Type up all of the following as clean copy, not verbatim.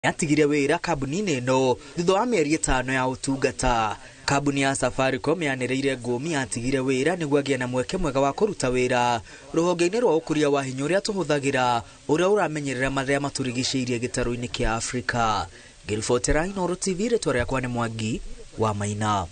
Yatigire wira kambuni-inĩ ĩno thutha wa mĩeri 5 ya ũtungata. Kambuni ya Safaricom yanereire ngũmi yatigire wira nĩguo agĩe na mweke mwega wa kũruta wira rũhonge-inĩ rwa ũkũria wa hinya ũrĩa tũhũthagĩra ũrĩa ũramenyerera marĩa maturigicĩirie gĩtarũ-inĩ kĩa Afrika. Ngĩribotera Inooro TV, rĩtwa rĩakwa nĩ Mwangi wa Maina.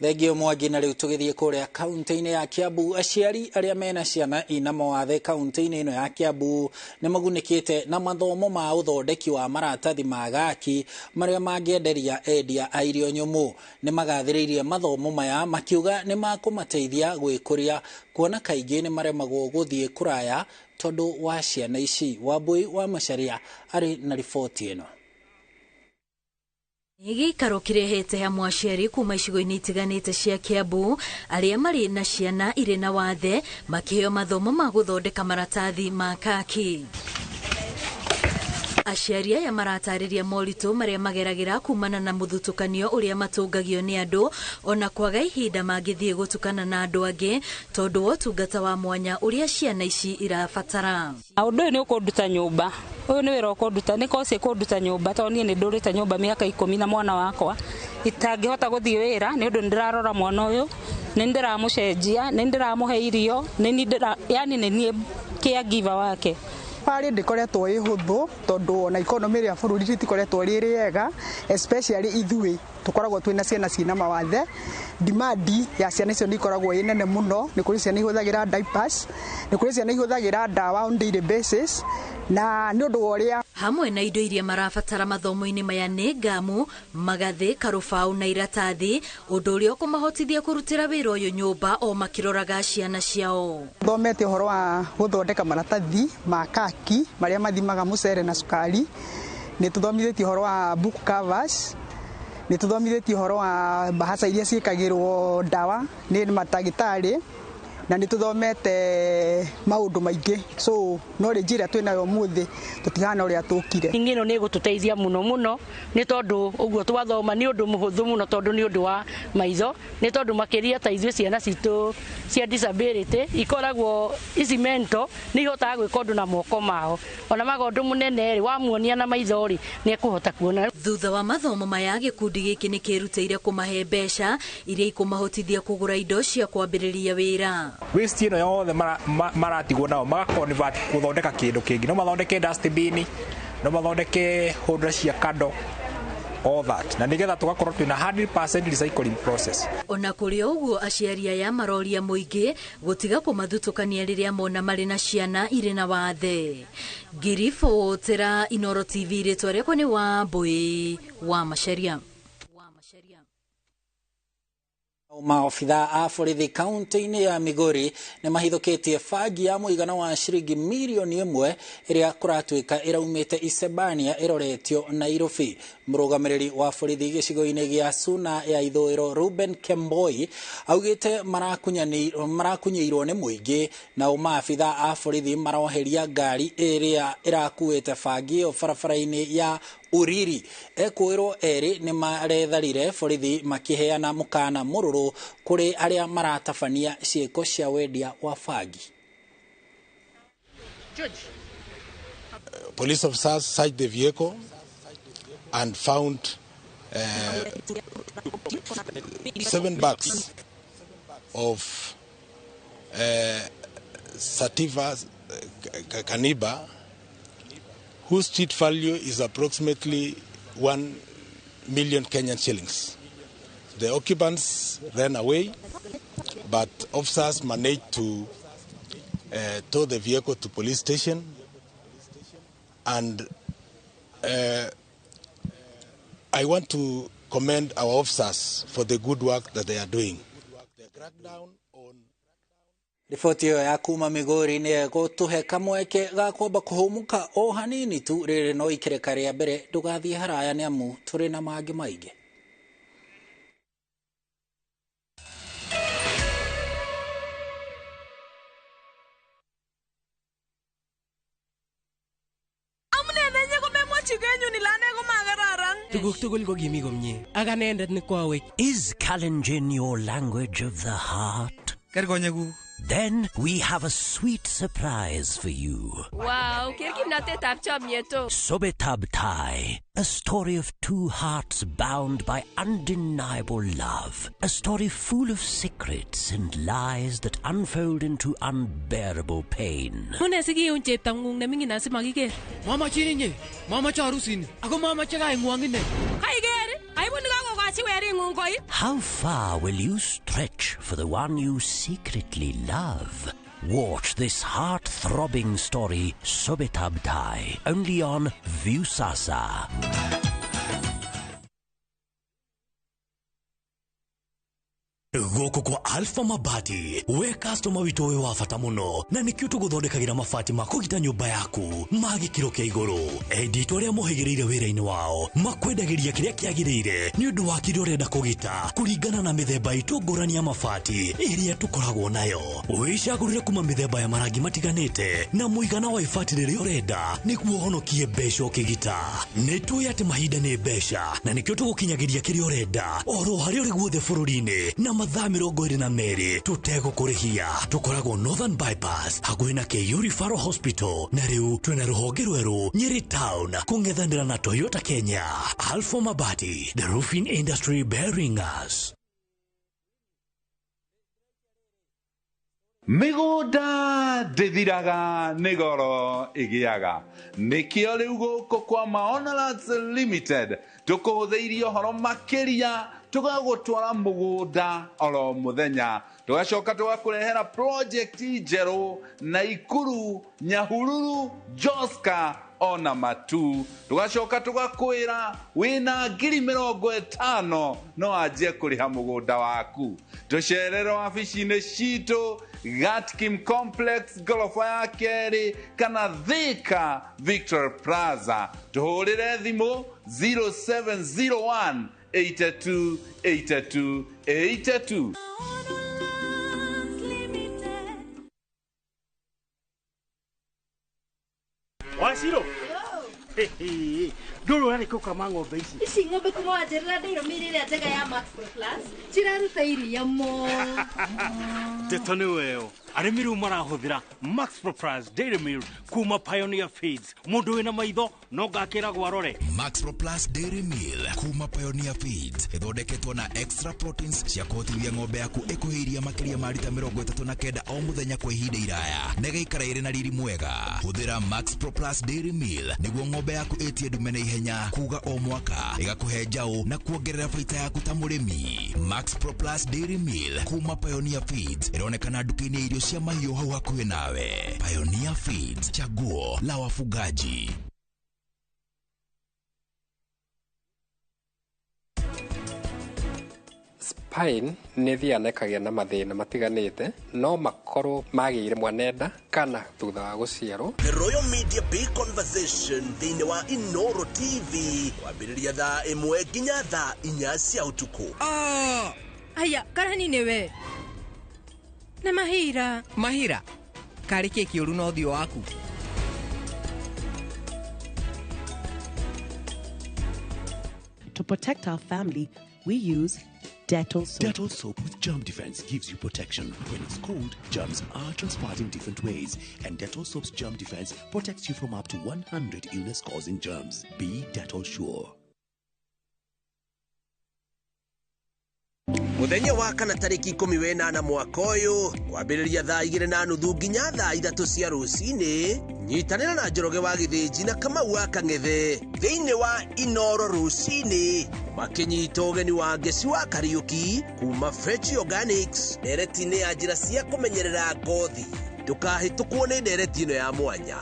Thegio Mwangi, na rĩu tũgĩthiĩ kũrĩa kaunti-inĩ ya Kiambu. Aciari arĩa mena ciana ina mawathe kaunti-inĩ ĩno ya Kiambu nĩ magunĩkĩte na mathomo ma ũthondeki wa maratathi ma gaki marĩa mangĩenderia endia a irio nyũmũ. Nĩ magathĩrĩirie mathomo maya makiuga nĩ makũmateithia gwĩkũria, kuona kaingĩ nĩ maremagwo gũthiĩ kũraya tondũ wa ciana ici. Wambui wa Macharia arĩ na riboti ĩno. Gĩikaro kĩrehete hamwe aciari kuma icigo-inĩ itiganĩte cia Kiambu arĩa marĩ na ciana irĩ na wathe makĩheo mathomo ma gũthondeka maratathi ma kaki. Aciari aya maratarĩria moritũ marĩa mageragĩra kumana na mũthutũkanio ũrĩa matũngagio nĩ andũ, ona kwaga ihinda mangĩthiĩ gũtukana na andũ angĩ tondũ wa ũtungata wa mwanya ũrĩa ciana ici irabatara. Ũndũ ũyũ nĩ ũkũnduta nyũmba, ũyũ nĩ wĩra ũkũnduta, nĩ kosi kũnduta nyũmba tondũ niĩ nĩ ndũrĩte nyũmba mĩaka 10 na mwana wakwa itangĩhota gũthiĩ wĩra nĩ ũndũ ndĩrarora mwana ũyũ, nĩ ndĩramũcenjia, nĩ ndĩramũhe irio, yani nĩ niĩ caregiver wake. Pari ndikoretwo ihuthu tondu ona economy ya bũrũri rĩtikoretwo rĩ rĩega, especially ithuĩ tukoragwo twina ciana cina mawathe. Demand ya ciana icio nĩ ikoragwo ĩ nene mũno. Nĩ kũrĩ ciana ihũthagĩra diapers, nĩ kũrĩ ciana ihũthagĩra ndawa on daily basis, na nĩ ũndũ wa ũrĩa hamwe na indo iria marabatara mathomo-inĩ maya nĩ ngamu, magathĩ, karũbaũ na iratathi, ũndũ ũrĩa ũkũmahotithia kũrutĩra wĩra ũyũ nyũmba o makĩroraga ciana ciao. Thomete ũhoro wa gũthondeka maratathi ma kaki marĩa mathimaga mũcere na cukari. Nĩ tũthomithĩtie ũhoro wa book covers, nĩ tũthomithĩtie ũhoro wa mbahaca iria ciĩkagĩrwo ndawa nĩ matagĩtarĩ, na nĩ tũthomete maũndũ maingĩ. So knowledge ĩrĩa twĩnayo ũmũthĩ tũtihana ũrĩa tũkire. Ĩno nĩ gũtũteithia mũno nĩ tondũ ũguo twathoma nĩ ũndũ mũhũthũ mũno tondũ nĩ ũndũ wa maitho, nĩ tondũ makĩria ta ithuĩ ciana citũ cia disability ikoragwo ici mental nĩ ihotaga gwĩka ũndũ na moko mao, ona magondu mũnene wamuonia na maitho nĩ ekũhota kuona. Thutha wa mathomo maya gĩkundi gĩkĩ nĩ kĩrutĩire kũmahe mbeca iria ikũmahotithia kũgũra indo cia kwambĩrĩria wĩra. Waste ino yothe maratigwo nao magaconvert gũthondeka kĩndũ kĩngĩ. No mathondeke dustbin, no mathondeke holder cia kando, all that, na nĩgetha tũgakorwo twĩna 100% recycling process. Ona kũrĩ ũguo aciari aya maroria mũingĩ gũtiga kũmathutũkania rĩrĩa mona marĩ na ciana irĩ na wathe. Ngĩribotera Inooro TV, rĩtwa rĩakwa nĩ Wambui wa Macharia. Maofitha a borithi kaunti-inĩ ya Migori nĩ mahithũkĩtie bangi ya mũigana wa ciringi milioni 1 ĩrĩa kũratuĩka ĩraumĩte Isebania ĩroretio Nairobi. Mũrũgamĩrĩri wa borithi gĩcigo-inĩ gĩa Suna ya ithũĩro Ruben Kemboi augĩte marakunyĩirwo nĩ mũingĩ, na maafitha a borithi maroheria ngari ĩrĩa ĩrakuĩte bangi ĩyo barabara-inĩ ya Uriri. Ekwĩrwo erĩ nĩ maretharire borithi makĩheana mũkana mũrũrũ kũrĩ arĩa maratabania ciĩko cia wendia wa bangi. Police officers searched the vehicle and found 7 bags of sativa cannabis, whose street value is approximately 1 million Kenyan shillings. The occupants ran away, but officers managed to tow the vehicle to police station, and I want to commend our officers for the good work that they are doing. The crackdown on Riboti ĩyo ya kuma Migori nĩ gũtũhe kamweke ga kwamba kũhũmũka o hanini tu. Rĩrĩ no ikereka rĩa mbere, ndũgathiĩ haraya nĩ amu tũrĩ na mangĩ maingĩ. Is Kalenjin your language of the heart? Then we have a sweet surprise for you. Wow, Sobetab Tai, a story of two hearts bound by undeniable love. A story full of secrets and lies that unfold into unbearable pain. Mama chininye, mama charusini, ako mama chaga ingwangine. How far will you stretch for the one you secretly love? Watch this heart-throbbing story, Sobetab Tai, only on Viusasa. Goko kwa Alpha Mabati, we customer wito we wafata muno, na nikio tuguthondekagira mabati makugita nyumba yaku, magikiro kia iguru. Edito ria mohigireire wira-ini wao, makwendagiria kiria kiagirire, ni undu wa kiria urenda kugita, kuringana na mithemba itu ngurani ya mabati iria tukoragwo nayo. Wicagurire kuma mithemba ya marangi matiganite, na muigana wa ibati riria urenda, niguo honokie mbeca ukigita. Nituoya ati mahinda ni mbeca, na nikio tugukinyagiria kiria urenda, oro haria uri guothe bururi-ini, na mathaa 22 tutegũkũrĩhia. Tukoragwo Northern Bypass hakuhĩ na KU Referral Hospital, na rĩu twĩna rũhonge rwerũ Nyeri Town kũng'ethanĩra na Toyota Kenya. Alpha Mabati, the roofing industry bearing us. Mĩgũnda ndĩthiraga nĩ goro ĩgĩaga. Nĩkĩo rĩu gũkũ kwa Maonalands Limited tũkũhũthĩirie ũhoro makĩria tũgagũtwara mũgũnda oro mũthenya. Tũgacoka tũgakũrehera project njerũ Naikuru, Nyahururu, Joska ona Matu. Tũgacoka tũgakwĩra wĩna ngiri 50 no anjie kũrĩha mũgũnda waku. Tũcerere wabici-inĩ citũ Gatkim Complex gorofa ya kerĩ kana Thika Victory Plaza. Tũhũrĩre thimũ 0701 82 82 82. Wasiro. Dolo yani koka mango beisi. Isi ngombe kuma ajerera ndiro mirire atega ya Max Pro Plus. Chiraruta iria mo. Tetone weo. Arimiru marahuthira Max Pro Plus Dairy Meal kuma Pioneer Feeds. Mundu wina maitho no gakira gwarore. Max Pro Plus Dairy Meal kuma Pioneer Feeds ithondeketwo na extra proteins cia kuhotithia ng'ombe yaku ikuhiria makiria ma lita 39 o muthenya kwa ihinda iraya na igaikara iri na riri mwega. Huthira Max Pro Plus Dairy Meal niguo ng'ombe yaku etie ndume na ihenya kuga o mwaka igakuhe njau na kuongerera baita yaku ta murimi. Max Pro Plus Dairy Meal kuma Pioneer Feeds ironekana duka-ini ya irio cia mahiũ hau hakuhĩ nawe. Pioneer Feeds, chaguo la wafugaji. Spine nĩ thianekagia na mathĩna matiganĩte no makorwo magĩire mwanenda kana thutha wa gũciarwo. The Royal Media Big Conversation thĩinĩ wa Inooro TV kwambĩrĩria thaa 1 nginya thaa 4 cia ũtukũ. Aya, karani newe. Na Mahira. Mahira, karĩ kĩ kĩũru na ũthiũ waku? To protect our family, we use Dettol soap. Dettol soap with germ defense gives you protection. When it's cold, germs are transferred in different ways, and Dettol soap's germ defense protects you from up to 100 illness-causing germs. Be Dettol sure. Muthenya wa kana tariki 18 mwaka uyu kwambĩrĩria thaa 2:30 nginya thaa 3 cia rũcinĩ. Nyitanĩra na Njoroge wa Gĩthĩnji na Kamau wa Kang'ethe thĩinĩ wa Inooro rũcinĩ makĩnyita ũgeni wa ngeci wa Kariuki kuma Fresh Organics ndereti-inĩ ya njĩra cia kũmenyerera ngothi. Ndũkahĩtũkwo nĩ ndereti ĩno ya mwanya.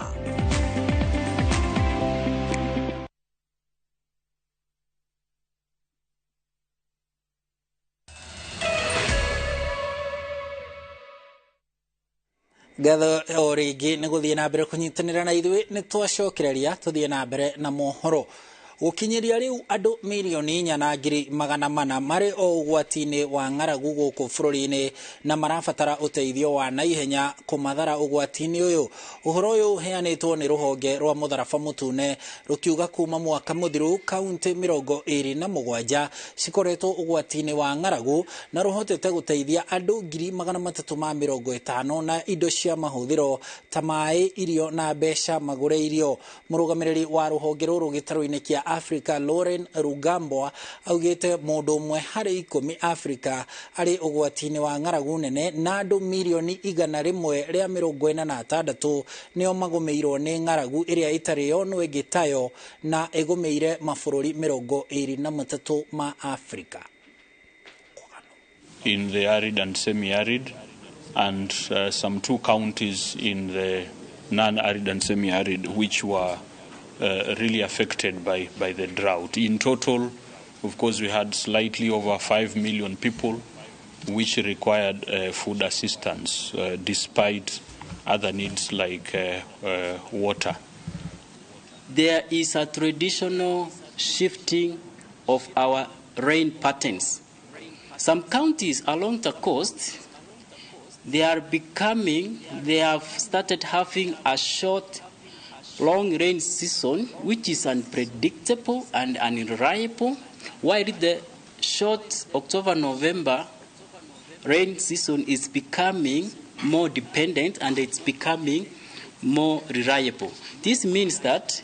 Gatho origi nĩ gũthiĩ na mbere kũnyitanĩra na ithuĩ nĩ twacokereria tũthiĩ na mbere na mohoro. Gukinyiria riu andu milioni 4,400 mari o ugwati-ini wa ng'aragu guku bururi-ini na marabatara uteithio wa naihenya kumathara ugwati-ini uyu. Uhoro uyu heanitwo ni ruhonge rwa mutharaba mutune rukiuga kuma mwaka muthiru kaunti 27 cikoretwo ugwati-ini wa ng'aragu na ruhotete guteithia andu 350,000 na indo cia mahuthiro ta mai, irio na besha magure irio. Murugamiriri wa ruhonge ruru gitaro-ini kia Africa Lauren Rugambwa augite mundu umwe hari 10 Africa ari ugwati-ini wa ng'aragu nene na andu milioni 146 nio magumeirwo ni ng'aragu iria itari yono egitayo na egumeire mabururi 23 ma Africa. In the arid and semi-arid, and some 2 counties in the non-arid and semi-arid which were really affected by the drought. In total, of course, we had slightly over 5 million people which required food assistance despite other needs like water. There is a traditional shifting of our rain patterns. Some counties along the coast, they have started having a short, long rain season, which is unpredictable and unreliable, while the short October-November rain season is becoming more dependent and it's becoming more reliable. This means that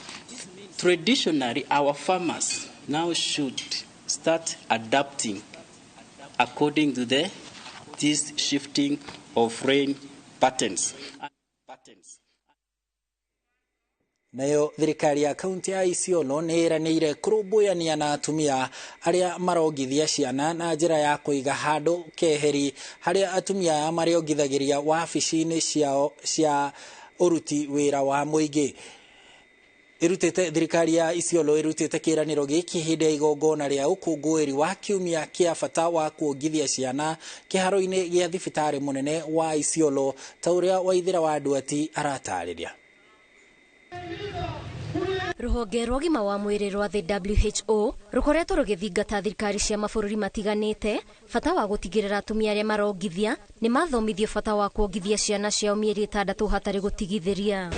traditionally our farmers now should start adapting according to this shifting of rain patterns. Nayo thirikari ya kaunti ya Isiolo ni iranire kurumbuiania na atumia aria marongithia ciana na njira ya kuiga handu keheri haria atumia mariongithagiria wabici-ini ciao cia uruti wira wa muingi. Irutite thirikari ya Isiolo irutite kiraniro giki hinde igongona ria ukungwiri wa kiumia kia bata wa kuongithia ciana kiharo-ini gia thibitari munene wa Isiolo ta uria Waithira wa Nduati aratariria. Ruhonge rwa ũgima wa mwĩrĩ rwa the WHO rukoretwo rugithingata thirikari cia mabũrũri matiganĩte bata wa gutigĩrĩra atumia arĩa marongithia nĩ mathomithio bata wa kuongithia ciana ciao mĩeri 6 hatarĩ gutigithĩria.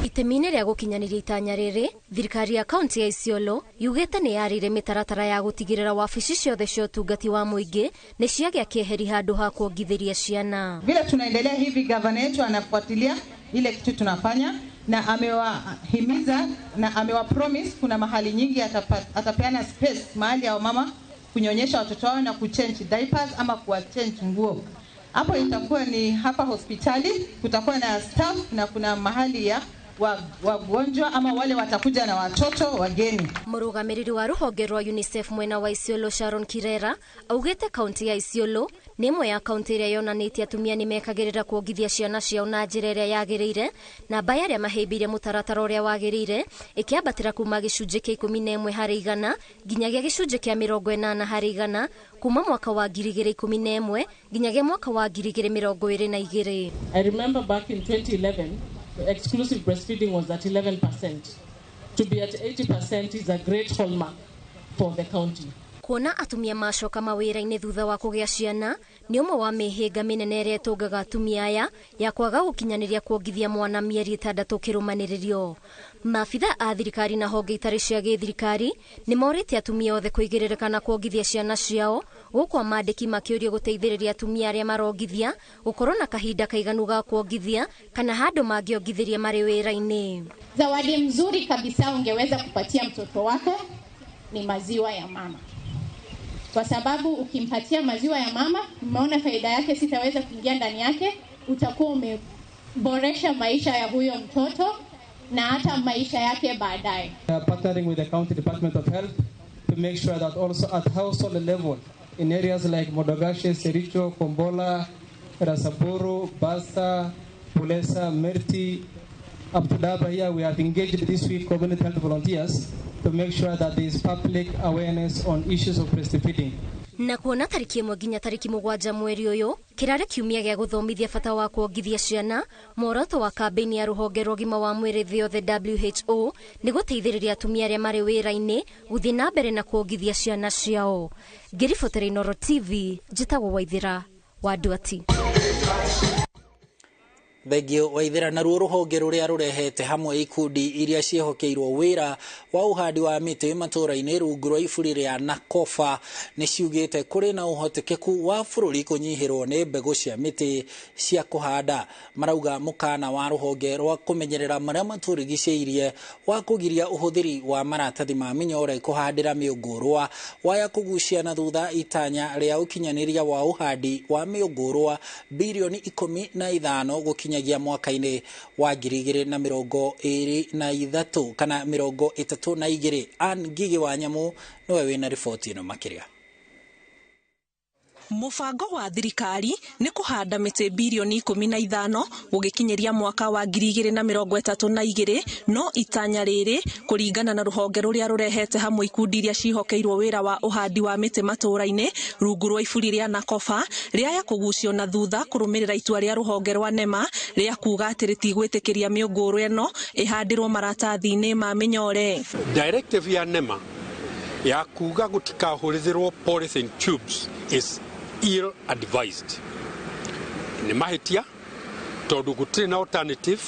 Itemi-inĩ rĩa gũkinyanĩria itanya rĩrĩ, thirikari ya kaunti ya Isiolo yugĩte nĩ yarĩire mĩtaratara ya gutigĩrĩra wabici ciothe cia ũtungati wa mũingĩ nĩ ciagĩa kĩeheri handũ ha kuongithĩria ciana. Vile tunaendelea hivi, gavana yetu anafuatilia ile kitu tunafanya na amewahimiza na amewapromise kuna mahali nyingi atapeana space mahali ya mama kunyonyesha watoto wao na kuchange diapers ama kuwachange nguo. Hapo itakuwa ni hapa hospitali, kutakuwa na staff na kuna mahali ya wagonjwa ama wale watakuja na watoto wageni. Murugamiriri wa ruhonge rwa UNICEF mwena wa Isiolo Sharon Kirera augite kaunti ya Isiolo nĩ imwe ya kaunti iria yonanĩtie atumia nĩ mekagĩrĩra kuongithia ciana ciao na njĩra ĩrĩa yagĩrĩire na amba arĩa mahĩmbĩire mũtaratara ũrĩa wagĩrĩire ĩkĩambatĩra kuma gĩcunjĩ kĩa 11 harĩ 100 nginyagia gĩcunjĩ kĩa 80 harĩ 100 kuma mwaka wa 2011 nginyagia mwaka wa 2022. I remember back in 2011 exclusive breastfeeding was at 11%. To be at 80% is a great hallmark for the county. Kuona atumia macoka mawĩra-inĩ thutha wa kũgĩa ciana nĩ ũmwe wa mĩhĩnga mĩnene ĩrĩa ĩtũngaga atumia aya ya kwaga gũkinyanĩria kuongithia mwana mĩeri 6 kĩrũmanĩrĩrio. Maabitha a thirikari na honge itarĩ cia gĩthirikari nĩ morĩte atumia othe kwĩgĩrĩrĩka na kuongithia ciana ciao, gũkwa mandĩki makĩũrio gũteithĩrĩria atumia arĩa marongithia gũkorwo na kahinda kaiganu ga kuongithia kana handũ mangĩongithĩria marĩ wĩra-inĩ. Zawadi mzuri kabisa ungeweza kupatia mtoto wako ni maziwa ya mama. Kwa sababu ukimpatia maziwa ya mama, umeona faida yake sitaweza kuingia ndani yake, utakuwa umeboresha maisha ya huyo mtoto na hata maisha yake baadaye. Partnering with the County Department of Health to make sure that also at household level in areas like Modogashe, Sericho, Kombola, Rasaburu, Basa, Pulesa, Merti, up to Daba here, we have engaged this week community health volunteers to make sure that there is public awareness on issues of breastfeeding. Na kuona tariki 1 nginya tariki 7 mweri uyu kirare kiumia gya guthomithia bata wa kuongithia ciana muoroto wa kambeni ya ruhonge rwa ũgima wa mwĩrĩ thĩ yothe WHO ni guteithĩrĩria atumia arĩa marĩ wĩra-inĩ gũthiĩ na mbere na kuongithia ciana ciao. Ngĩribotera Inooro TV, njĩtagwo Waithĩra wa Nduati. Thegio Waithĩra, naruo rũhonge rũrĩa rũrehete hamwe ikundi iria ciehokeirwo wĩra wa ũhandi wa mĩtĩ matũũra-inĩ rungu rwa iburi rĩa Nakofa nĩ ciugĩte kũrĩ na ũhotekeku wa bũrũri kũnyihĩrwo nĩ mbegũ cia mĩtĩ cia kũhanda. Marauga mũkana wa rũhonge rwa kũmenyerera marĩa matũrigicĩirie wa kũgiria ũhũthĩri wa maratathi ma mĩnyore kũhandĩra mĩũngũrwa waya kũgucia na thutha itanya rĩa ũkinyanĩria wa ũhandi wa mĩũngũrwa bilioni 15 gũkinya mwaka-inĩ wa 2023 kana 32. Ngigi wa Nyamu niwe wina riboti ino makiria. Mũbango wa thirikari nĩ kũhanda mĩtĩ bilioni 15 gũgĩkinyeria mwaka wa 2032, no itanya rĩrĩ kũringana na rũhonge rũrĩa rũrehete hamwe ikundi iria cihokeirwo wĩra wa ũhandi wa mĩtĩ matũũra-inĩ rungu rwa iburi rĩa Nakofa rĩaya kũgucio na thutha kũrũmĩrĩra itua rĩa rũhonge rwa NEMA rĩa kuga atĩ rĩtigwĩtĩkĩria mĩũngũrwa ĩno ĩhandirwo maratathi-inĩ ma mĩnyore. Directive ya NEMA ya kuga gũtikahũthĩrwo polythene tubes is ill advised. Nĩ mahĩtia tondũ gũtirĩ na alternative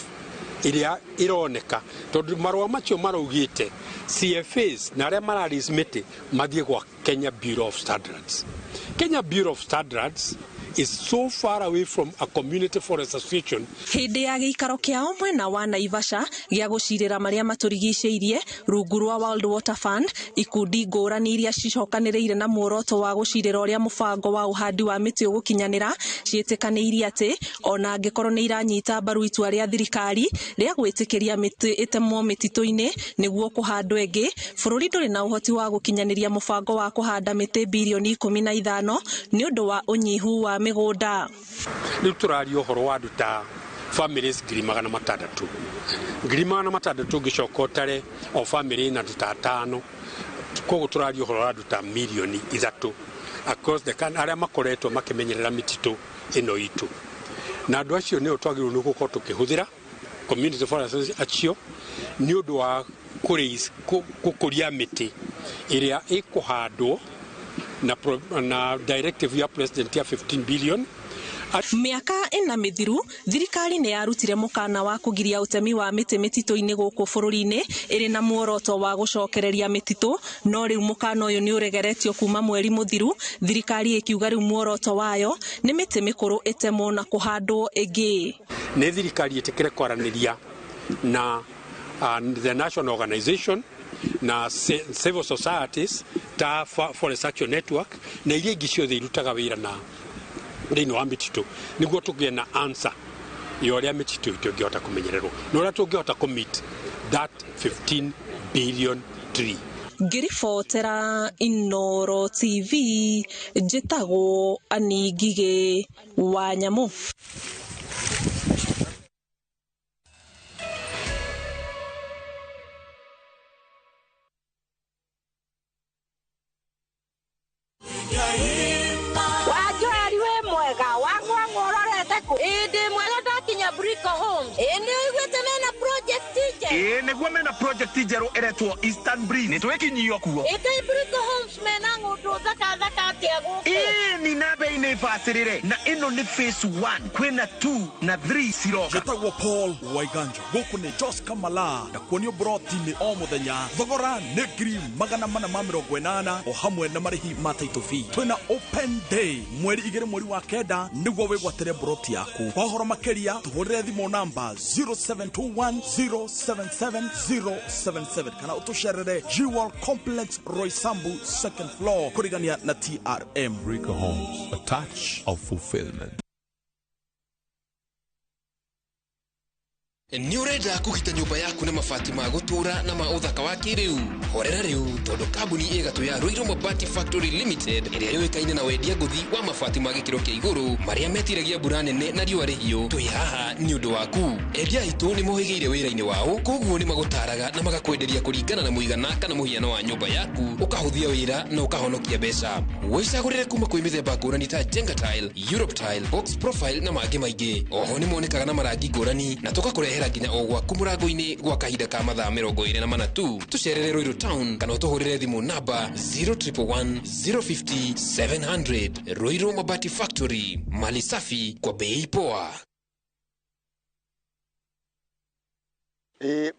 iria ironeka, tondũ marũa macio maraugĩte CFAs na arĩa mararĩci mĩtĩ mathiĩ gwa Kenya Bureau of Standards. Kenya Bureau of Standards is so far away from a community forest association. Hĩndĩ ya gĩikaro kĩao mwena wa Naivasha gĩa gũcirĩra marĩa matũrigicĩirie rungu rwa World Water Fund, ikundi ngũrani iria cicokanĩrĩire na muoroto wa gũcirĩra ũrĩa mũbango wa ũhandi wa mĩtĩ ũgũkinyanĩra ciĩtĩkanĩirie atĩ ona angĩkorwo nĩ iranyita mbaru itua rĩa thirikari rĩa gwĩtĩkĩria mĩtĩ ĩtemwo mĩtitũ-inĩ nĩguo kũhandwo ĩngĩ, bũrũri ndũrĩ na ũhoti wa gũkinyanĩria mũbango wa kũhanda mĩtĩ bilioni 15 nĩ ũndũ wa ũnyihu wa mĩgũnda. Rĩu tũraria ũhoro wa andũ ta families 600,000. 600,000 ngĩcoka ũtare o family na andũ ta 5, koguo tũraria ũhoro wa andũ ta milioni 3 across the country arĩa makoretwo makĩmenyerera mĩtitũ ĩno itũ. Na andũ acio nĩo twagĩrĩirwo nĩ gũkorwo tũkĩhũthĩra community forest acio nĩ ũndũ wa gũkũria mĩtĩ ĩrĩa ĩkũhandwo na directive ya president ya 15 billion. Mĩaka 4 mĩthiru thirikari nĩ yarutire mũkana wa kũgiria ũtemi wa mĩtĩ mĩtitũ-inĩ gũkũ bũrũri-inĩ ĩrĩ na muoroto wa gũcokereria mĩtitũ, no rĩu mũkana ũyũ nĩ ũregeretio kuma mweri mũthiru, thirikari ĩkiuga rĩu muoroto wayo nĩ mĩtĩ mĩkũrũ ĩtemwo na kũhandwo ĩngĩ. Nĩ thirikari ĩtĩkĩre kwaranĩria na the national organization na civil societies ta Forest Action Network na iria ingĩ ciothe irutaga wĩra na thĩinĩ wa mĩtitũ nĩguo tũgĩe na answer ya ũrĩa mĩtitũ itũ ĩngĩhota kũmenyererwo na ũrĩa tũngĩhota kũmeet that 15 billion tree. Ngĩribotera Inooro TV, njĩtagwo Ngigi wa Nyamu. Nĩguo mena project njerũ ĩretwo Eastern Breeze nĩ twĩkinyio kuo. Brico Homes mena ng'ũndũ thaka atĩa gũkũ. Ni na bei nĩ bacĩrĩre na ĩno nĩ phase 1, kwĩna 2 na 3 ciroka. Njĩtagwo Paul Waiganja, gũkũ nĩ Jos Kamala na kuonio broti-inĩ o mũthenya. Thogora nĩ 480 o hamwe na marĩhi ma title fee. Twĩna open day mweri 2 mweri wa 9 nĩguo wĩgwatĩre broti yaku. Kwa ũhoro makĩria tũhũrĩre thimũ namba 0721077077 kana ũtũcerere Jewel Complex Roysambu 2nd floor kũrigania na TRM. Brico Homes, a touch of fulfillment. Ni urenda kugita nyumba yaku na mabati ma gutura na ma uthaka wa kiriu. Horera riu tondu kambuni igatu ya Ruiru Mabati Factory Limited iria yoikaine na wendia nguthi wa mabati ma gikiro kia iguru maria metiragia mbura nene na riua rihio. Twi haha ni undu waku. Endia itu ni mohigeire wira-ini wao, koguo ni magutaraga na magakwenderia kuringana na muigana kana muhiano wa nyumba yaku, ukahuthia wira na ukahonokia mbeca. Wicagurire kuma kwi mithemba ngurani ta Jenga Tile, Europe Tile, Box Profile na mangi maingi. Oho ni monekaga na marangi ngurani na tugakurehera nginya o gwaku murango-ini gwa kahinda ka mathaa 24 tu. Tucerere Ruiru Town kana utuhurire thimu namba 0111 050 700. Ruiru Mabati Factory, mali safi kwa bei poa.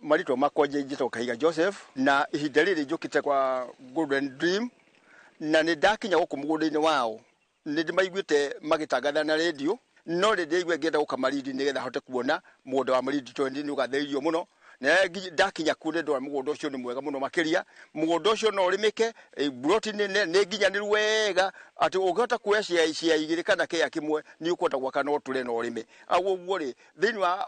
Marito makwa njito Kahiga Joseph na ihinda riri njukite kwa Golden Dream na ni ndakinya guku mugunda-ini wao ni ndimaiguite magitangatha na radio no rindi igwe ngenda gukamaridi nigetha hote kuona mugunda wa maridi 20 ni ugatheirio muno na ndakinya kure ndo mugunda ucio ni mwega muno makiria mugunda ucio no rimike broti ni nginyaniru wega ati ugihota kuoya cia igiri kana kia kimwe ni ukwenda gwaka no ture no rime aguo ri thini wa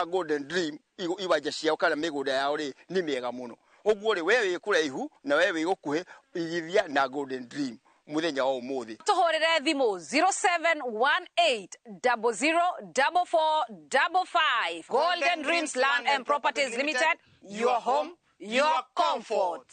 Golden Dream iwanja ciao kana migunda yao ri ni miega muno uguo ri wewe kuraihu na wewe gukuhe igithia na Golden Dream muthenya wa umuthi tuhorere thimu 0718004455. Golden Dreams Land and Properties Limited, your home, your comfort.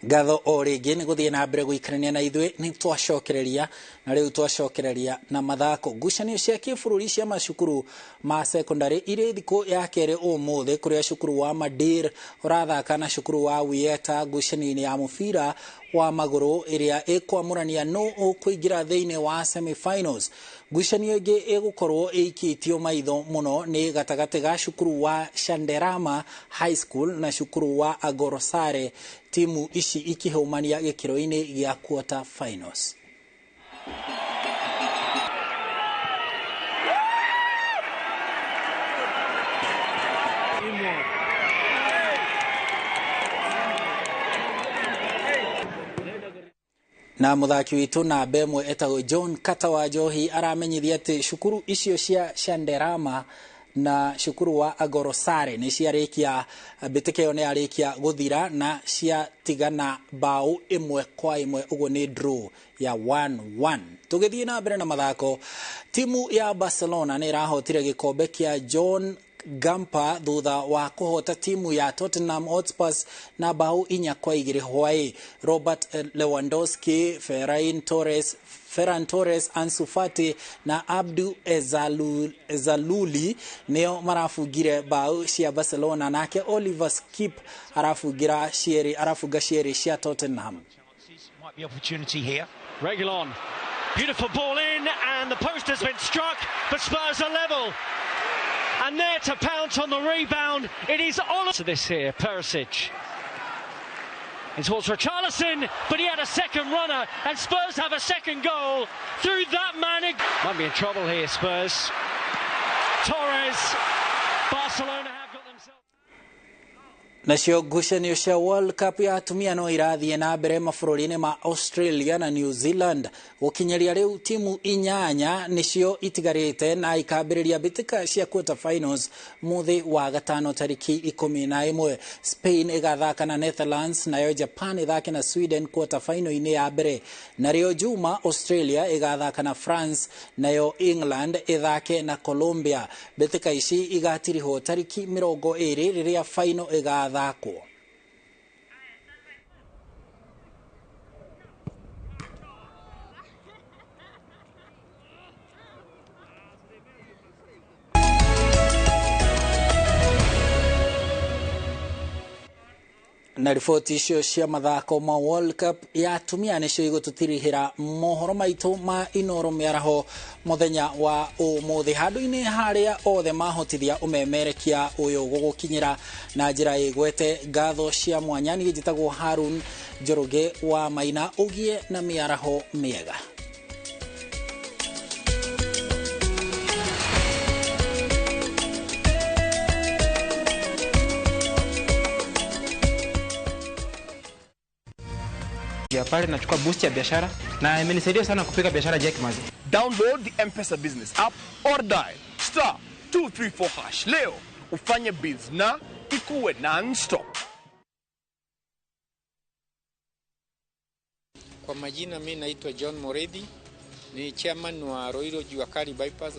Gatho o ringi ni guthie na mbere guikarania na ithwe ni twacokereria na riu twacokereria na mathako ngucanio cia kibururi cia macukuru ma secondary iri thiku ya kere umuthi kuria cukuru wa Madir urathaka na cukuru wa Wieta ngucanio-ini ya mubira wa maguru iria ikwamurania no ukuingira thiini wa semi-finals. Ngucanio ingi igukorwo ikitio maitho muno ni gatagati ga cukuru wa Shanderama High School na cukuru wa Agorosare, timu ici ikihumania gikiro-ini gia quarter finals. Na muthaki witu na bemwe etagwo John Katawa Johi aramenyithia ati cukuru icio cia Shanderama na cukuru wa Agorosare ni ciarikia bitikeo ni arikia guthira na cia tigana bao 1-1 uguo ni draw ya 1-1. Tugithie na mbere na mathako, timu ya Barcelona ni irahotire gikombe kia John Gampa thutha wa kuhota timu ya Tottenham Hotspur na bao 4-2 hwai. Robert Lewandowski, Ferran Torres, Ansu Fati na Abdu Ezaluli neo marafugire bao cia Barcelona, nake Oliver Skip arafuga cieri cia Tottenham. Might be opportunity here. Reguilon, beautiful ball in and the post has been struck, but Spurs are level. And there to pounce on the rebound, it is on to this here, Perisic. It's towards Richarlison, but he had a second runner, and Spurs have a second goal through that man. Might be in trouble here, Spurs. Torres, Barcelona have got themselves. Nacio ngucanio cia World Cup ya atumia no irathie na mbere mabũrũri-inĩ ma Australia na New Zealand. Gukinyeria riu timu 8 nicio itigarite na ikambĩrĩria bitika cia quarter finals muthi wa gatano tariki 11. Spain igathaka na Netherlands, nayo Japan ithake na Sweden quarter final-ini ya mbere. Nario juma Australia igathaka na France, nayo England ithake na Colombia. Bitika ici igatiriho tariki 20 riria final igathakwo. Na riboti icio cia mathako ma World Cup ya atumia nicio igututirihira mohoro maitu ma Inooro Mĩaraho muthenya wa umuthi handu-ini haria othe mahotithia umemerekia uyu gugukinyira na njira igwete. Ngatho cia mwanya ni njitagwo Harun Njoroge wa Maina, ugie na mĩaraho mĩega. Ya pale nachukua boost ya biashara na imenisaidia sana kupiga biashara Jack Mazi. Download the M-Pesa Business app or dial *234# leo ufanye biz na ikuwe non-stop. Kwa majina mimi naitwa John Moredi, ni chairman wa Roiro Juakari Bypass